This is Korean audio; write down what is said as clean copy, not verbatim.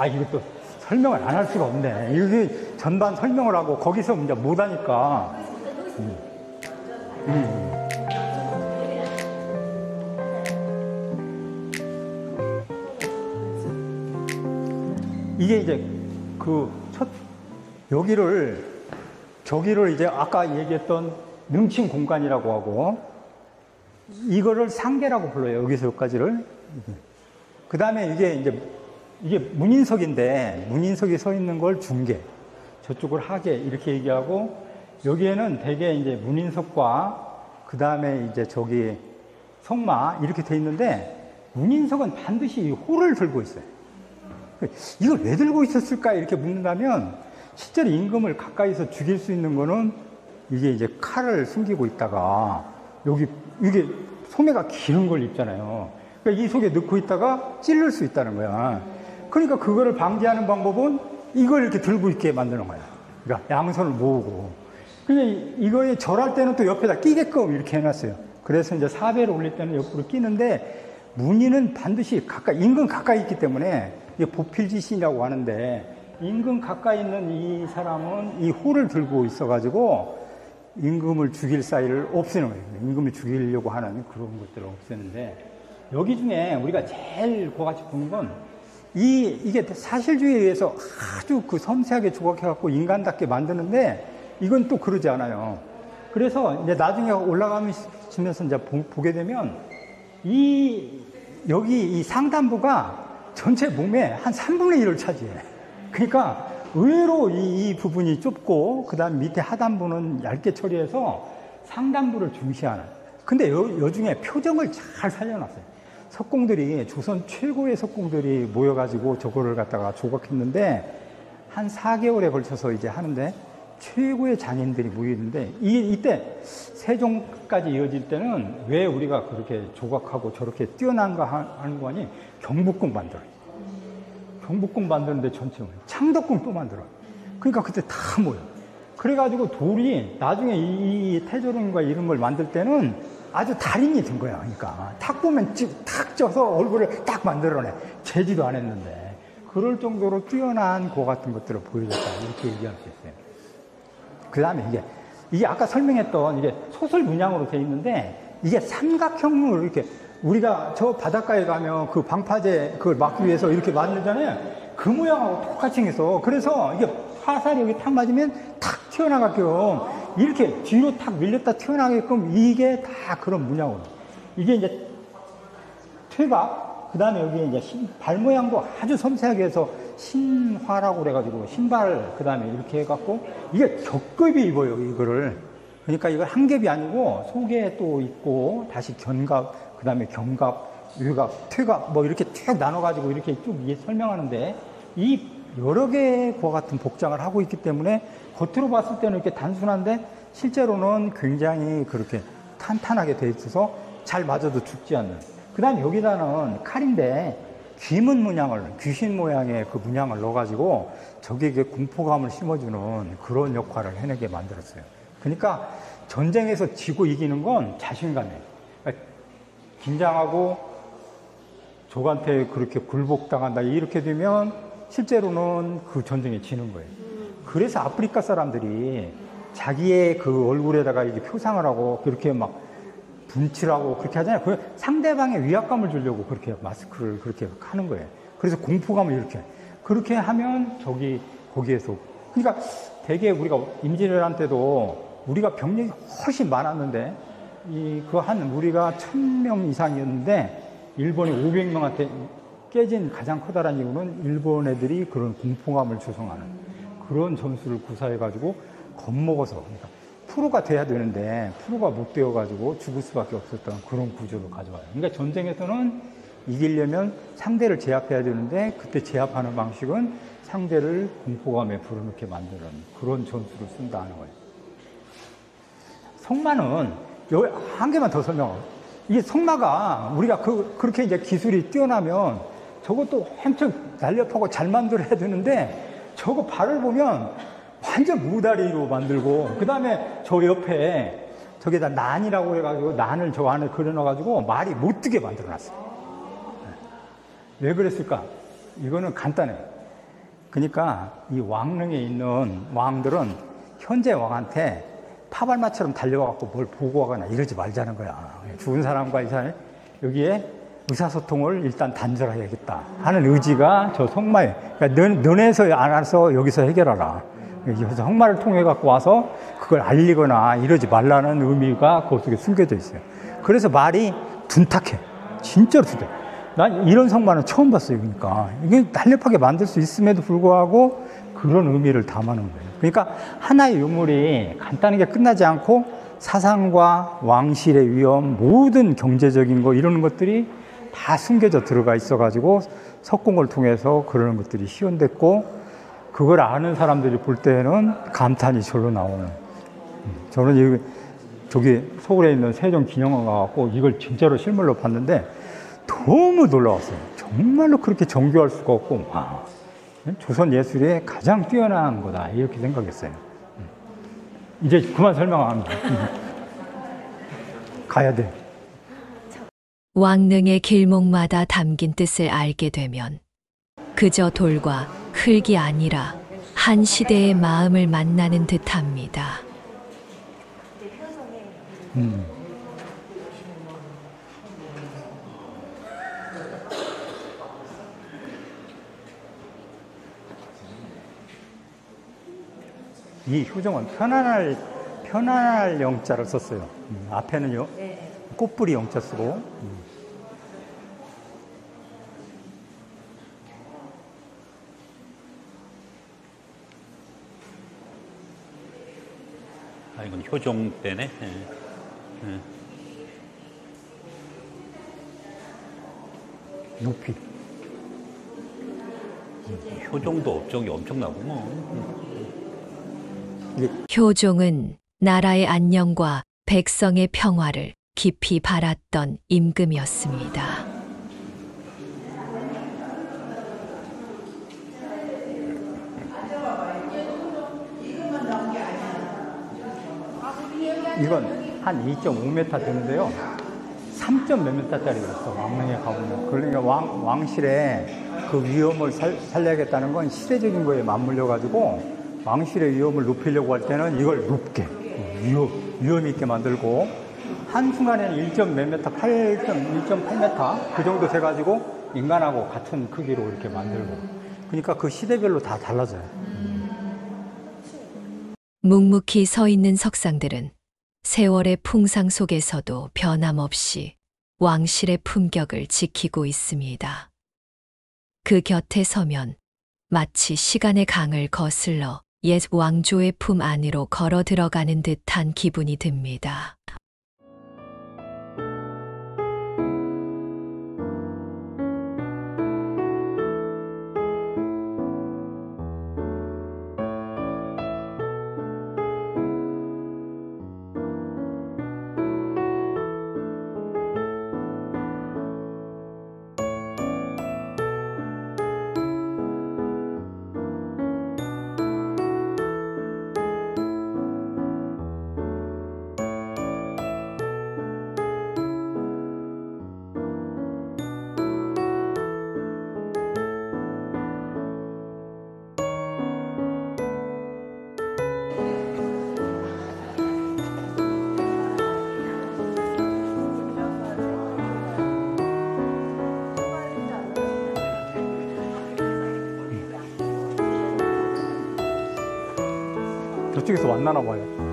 이것도 설명을 안 할 수가 없네. 이게 전반 설명을 하고 거기서 이제 못 하니까. 이게 이제 저기를 이제 아까 얘기했던 능침 공간이라고 하고, 이거를 상계라고 불러요. 여기서 여기까지를. 그 다음에 이게 문인석인데, 문인석이 서 있는 걸 중계, 저쪽을 하계, 이렇게 얘기하고, 여기에는 대개 이제 문인석과, 그 다음에 이제 저기 성마, 이렇게 돼 있는데, 문인석은 반드시 이 호를 들고 있어요. 이걸 왜 들고 있었을까? 이렇게 묻는다면, 실제로 임금을 가까이서 죽일 수 있는 거는, 이게 이제 칼을 숨기고 있다가, 이게 소매가 기는 걸 입잖아요. 그러니까 이 속에 넣고 있다가 찔릴 수 있다는 거야. 그러니까 그거를 방지하는 방법은 이걸 이렇게 들고 있게 만드는 거야. 그러니까 양손을 모으고. 그러니까 이거에 절할 때는 또 옆에다 끼게끔 이렇게 해놨어요. 그래서 이제 사배를 올릴 때는 옆으로 끼는데, 문인은 반드시 임금 가까이 있기 때문에, 이게 보필지신이라고 하는데, 임금 가까이 있는 이 사람은 이 호를 들고 있어가지고, 임금을 죽일 사이를 없애는 거예요. 임금을 죽이려고 하는 그런 것들을 없애는데, 여기 중에 우리가 제일 그거같이 보는 건, 이게 사실주의에 의해서 아주 섬세하게 조각해갖고 인간답게 만드는데, 이건 또 그러지 않아요. 그래서 이제 나중에 올라가면서 이제 보게 되면, 여기 이 상단부가 전체 몸의 한 3분의 1을 차지해. 그러니까 의외로 이 부분이 좁고, 그 다음 밑에 하단부는 얇게 처리해서 상단부를 중시하는. 근데 여중에 표정을 잘 살려놨어요. 석공들이, 조선 최고의 석공들이 모여가지고 저거를 갖다가 조각했는데, 한 4개월에 걸쳐서 이제 하는데, 최고의 장인들이 모이는데, 이때 세종까지 이어질 때는 왜 우리가 그렇게 조각하고 저렇게 뛰어난가 하는 거 아니? 경복궁 만들어요. 경복궁 만드는데 전체 창덕궁 또 만들어요. 그러니까 그때 다 모여. 그래가지고 돌이 나중에 이 태조령과 이런 걸 만들 때는 아주 달인이 된 거야. 그러니까 탁 보면 탁 쪄서 얼굴을 딱 만들어내. 재지도 안 했는데. 그럴 정도로 뛰어난 거 같은 것들을 보여줬다. 이렇게 얘기할 수 있어요. 그 다음에 이게 아까 설명했던 이게 소설 문양으로 돼 있는데, 이게 삼각형으로 이렇게, 우리가 저 바닷가에 가면 그 방파제 그걸 막기 위해서 이렇게 만들잖아요. 그 모양하고 똑같이 생겨서, 그래서 이게 화살이 여기 탁 맞으면 탁 튀어나가게끔, 이렇게 뒤로 탁 밀렸다 튀어나가게끔, 이게 다 그런 문양으로. 이게 이제 퇴각, 그 다음에 여기 이제 발 모양도 아주 섬세하게 해서 신화라고 그래가지고, 신발, 그 다음에 이렇게 해갖고, 이게 겹겹이 입어요, 이거를. 그러니까 이거 한 겹이 아니고, 속에 또 있고, 다시 견갑, 그 다음에 견갑, 외갑, 퇴갑, 뭐 이렇게 쭉 나눠가지고 이렇게 쭉 설명하는데, 이 여러 개의 그와 같은 복장을 하고 있기 때문에, 겉으로 봤을 때는 이렇게 단순한데, 실제로는 굉장히 그렇게 탄탄하게 돼 있어서 잘 맞아도 죽지 않는. 그 다음에 여기다는 칼인데, 귀문 문양을, 귀신 모양의 그 문양을 넣어가지고, 적에게 공포감을 심어주는 그런 역할을 해내게 만들었어요. 그러니까 전쟁에서 지고 이기는 건 자신감이에요. 긴장하고 적한테 그렇게 굴복당한다 이렇게 되면 실제로는 그 전쟁에 지는 거예요. 그래서 아프리카 사람들이 자기의 그 얼굴에다가 이렇게 표상을 하고 그렇게 막 분칠하고 그렇게 하잖아요. 그 상대방의 위압감을 주려고 그렇게 마스크를 그렇게 하는 거예요. 그래서 공포감을 그렇게 하면 거기에서, 그러니까 되게 우리가 임진왜란 때도 우리가 병력이 훨씬 많았는데, 우리가 1000명 이상이었는데, 일본이 500명한테 깨진 가장 커다란 이유는 일본 애들이 그런 공포감을 조성하는 그런 점수를 구사해가지고 겁먹어서, 그러니까 프로가 돼야 되는데, 프로가 못 되어가지고 죽을 수밖에 없었던 그런 구조를 가져와요. 그러니까 전쟁에서는 이기려면 상대를 제압해야 되는데, 그때 제압하는 방식은 상대를 공포감에 불어넣게 만드는 그런 전술을 쓴다는 거예요. 성마는, 여기 한 개만 더 설명하고. 이게 성마가 우리가 그렇게 이제 기술이 뛰어나면 저것도 엄청 날렵하고 잘 만들어야 되는데, 저거 발을 보면 완전 무다리로 만들고, 그 다음에 저 옆에 저기다 난이라고 해가지고 난을 저 안에 그려놔가지고 말이 못 뜨게 만들어놨어요. 왜 그랬을까? 이거는 간단해요. 그러니까 이 왕릉에 있는 왕들은 현재 왕한테 파발마처럼 달려와갖고 뭘 보고하거나 이러지 말자는 거야. 죽은 사람과 이 사람이 여기에 의사소통을 일단 단절해야겠다 하는 의지가 저 성마에, 그러니까 너네에서 알아서 여기서 해결하라. 그래서 성마를 통해 갖고 와서 그걸 알리거나 이러지 말라는 의미가 그 속에 숨겨져 있어요. 그래서 말이 둔탁해. 진짜로 둔탁해. 난 이런 성마는 처음 봤어요. 그러니까 이게 날렵하게 만들 수 있음에도 불구하고 그런 의미를 담아놓은 거예요. 그러니까 하나의 유물이 간단하게 끝나지 않고 사상과 왕실의 위험, 모든 경제적인 거 이런 것들이 다 숨겨져 들어가 있어가지고 석공을 통해서 그런 것들이 시연됐고, 그걸 아는 사람들이 볼 때는 감탄이 절로 나오는. 저는 저기 서울에 있는 세종기념관 가갖고 이걸 진짜로 실물로 봤는데 너무 놀라웠어요. 정말로 그렇게 정교할 수가 없고, 와, 조선 예술의 가장 뛰어난 거다 이렇게 생각했어요. 이제 그만 설명합니다. 가야 돼. 왕릉의 길목마다 담긴 뜻을 알게 되면 그저 돌과 흙이 아니라 한 시대의 마음을 만나는 듯합니다. 이 효정은 편안할 영자를 썼어요. 앞에는요, 꽃뿌리 영자 쓰고. 아, 이건 효종 때네. 높이. 효종도 업적이 엄청나고 뭐. 효종은 나라의 안녕과 백성의 평화를 깊이 바랐던 임금이었습니다. 이건 한 2.5m 되는데요. 3점 몇 m짜리였어, 왕릉에 가보면. 그러니까 왕실의 그 위험을 살려야겠다는 건 시대적인 거에 맞물려가지고 왕실의 위험을 높이려고 할 때는 이걸 높게, 위험 있게 만들고, 한순간에는 1.몇 m, 1.8m 그 정도 돼가지고 인간하고 같은 크기로 이렇게 만들고. 그러니까 그 시대별로 다 달라져요. 묵묵히 서 있는 석상들은 세월의 풍상 속에서도 변함없이 왕실의 품격을 지키고 있습니다. 그 곁에 서면 마치 시간의 강을 거슬러 옛 왕조의 품 안으로 걸어 들어가는 듯한 기분이 듭니다. 저쪽에서 만나나 봐요.